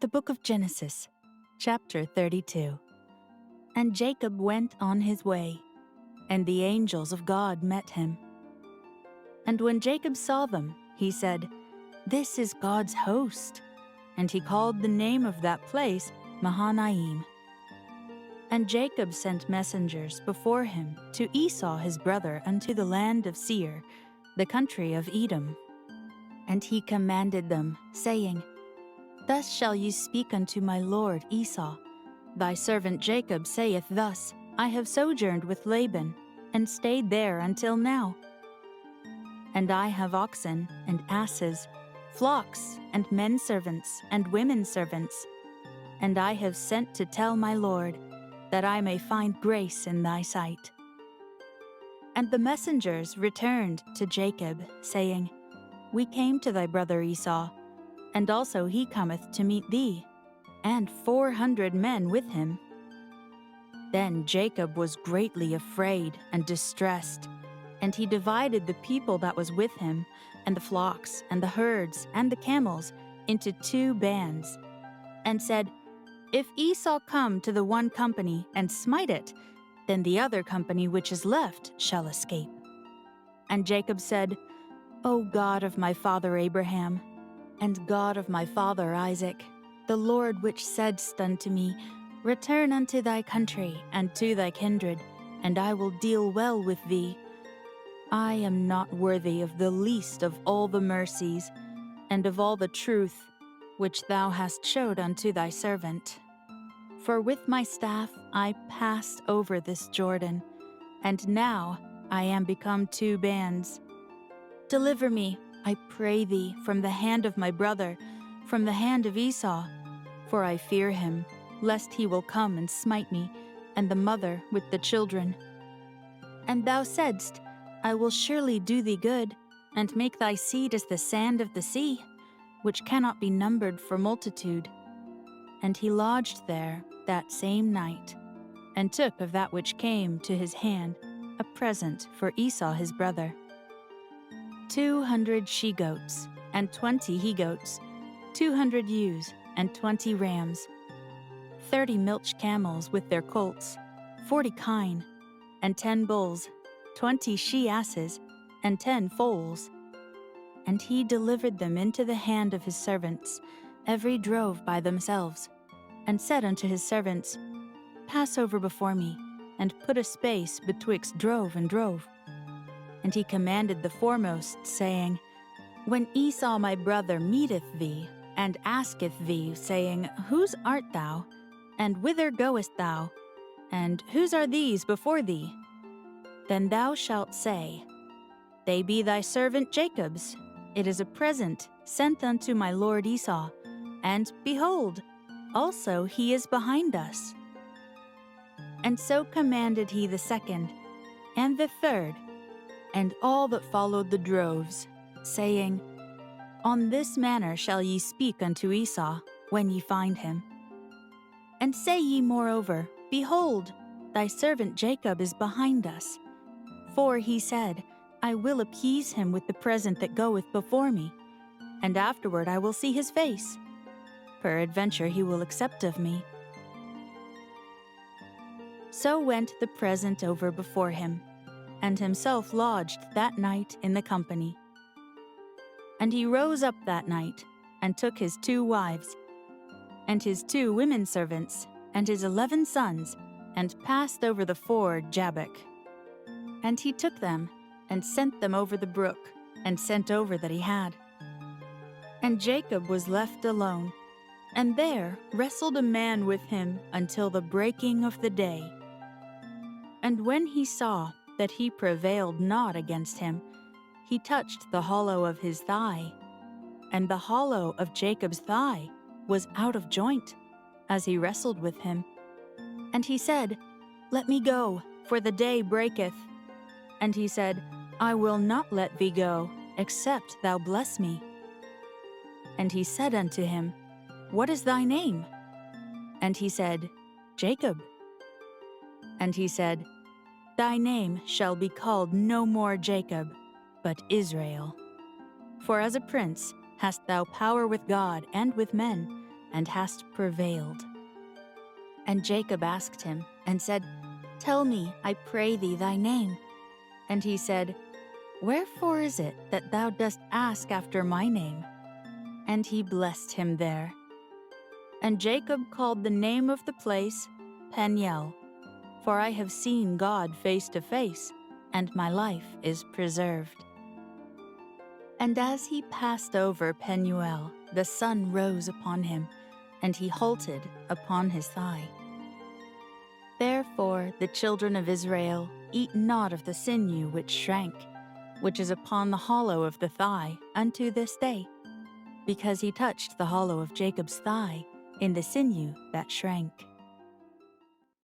The book of Genesis, chapter 32. And Jacob went on his way, and the angels of God met him. And when Jacob saw them, he said, "This is God's host." And he called the name of that place Mahanaim. And Jacob sent messengers before him to Esau his brother unto the land of Seir, the country of Edom. And he commanded them, saying, "Thus shall ye speak unto my lord Esau. Thy servant Jacob saith thus, I have sojourned with Laban, and stayed there until now. And I have oxen and asses, flocks and men servants and women servants. And I have sent to tell my lord, that I may find grace in thy sight." And the messengers returned to Jacob, saying, "We came to thy brother Esau, and also he cometh to meet thee, and 400 men with him." Then Jacob was greatly afraid and distressed, and he divided the people that was with him, and the flocks, and the herds, and the camels, into 2 bands, and said, "If Esau come to the one company and smite it, then the other company which is left shall escape." And Jacob said, "O God of my father Abraham, and God of my father Isaac, the Lord which saidst unto me, Return unto thy country and to thy kindred, and I will deal well with thee. I am not worthy of the least of all the mercies, and of all the truth, which thou hast showed unto thy servant. For with my staff I passed over this Jordan, and now I am become 2 bands. Deliver me, I pray thee, from the hand of my brother, from the hand of Esau, for I fear him, lest he will come and smite me, and the mother with the children. And thou saidst, I will surely do thee good, and make thy seed as the sand of the sea, which cannot be numbered for multitude." And he lodged there that same night, and took of that which came to his hand a present for Esau his brother: 200 she-goats, and 20 he-goats, 200 ewes, and 20 rams, 30 milch camels with their colts, 40 kine, and 10 bulls, 20 she-asses, and 10 foals. And he delivered them into the hand of his servants, every drove by themselves, and said unto his servants, "Pass over before me, and put a space betwixt drove and drove." And he commanded the foremost, saying, "When Esau my brother meeteth thee, and asketh thee, saying, Whose art thou? And whither goest thou? And whose are these before thee? Then thou shalt say, They be thy servant Jacob's. It is a present sent unto my lord Esau, and behold, also he is behind us." And so commanded he the second, and the third, and all that followed the droves, saying, "On this manner shall ye speak unto Esau, when ye find him. And say ye moreover, Behold, thy servant Jacob is behind us. For he said, I will appease him with the present that goeth before me, and afterward I will see his face. Peradventure he will accept of me." So went the present over before him, and himself lodged that night in the company. And he rose up that night, and took his 2 wives, and his 2 women servants, and his 11 sons, and passed over the ford Jabbok. And he took them, and sent them over the brook, and sent over that he had. And Jacob was left alone, and there wrestled a man with him until the breaking of the day. And when he saw that he prevailed not against him, he touched the hollow of his thigh, and the hollow of Jacob's thigh was out of joint, as he wrestled with him. And he said, "Let me go, for the day breaketh." And he said, "I will not let thee go, except thou bless me." And he said unto him, "What is thy name?" And he said, "Jacob." And he said, "Thy name shall be called no more Jacob, but Israel. For as a prince hast thou power with God and with men, and hast prevailed. And Jacob asked him, and said, Tell me, I pray thee, thy name. And he said, Wherefore is it that thou dost ask after my name? And he blessed him there. And Jacob called the name of the place Peniel, for I have seen God face to face, and my life is preserved. And as he passed over Penuel, the sun rose upon him, and he halted upon his thigh. Therefore the children of Israel eat not of the sinew which shrank, which is upon the hollow of the thigh, unto this day, because he touched the hollow of Jacob's thigh in the sinew that shrank.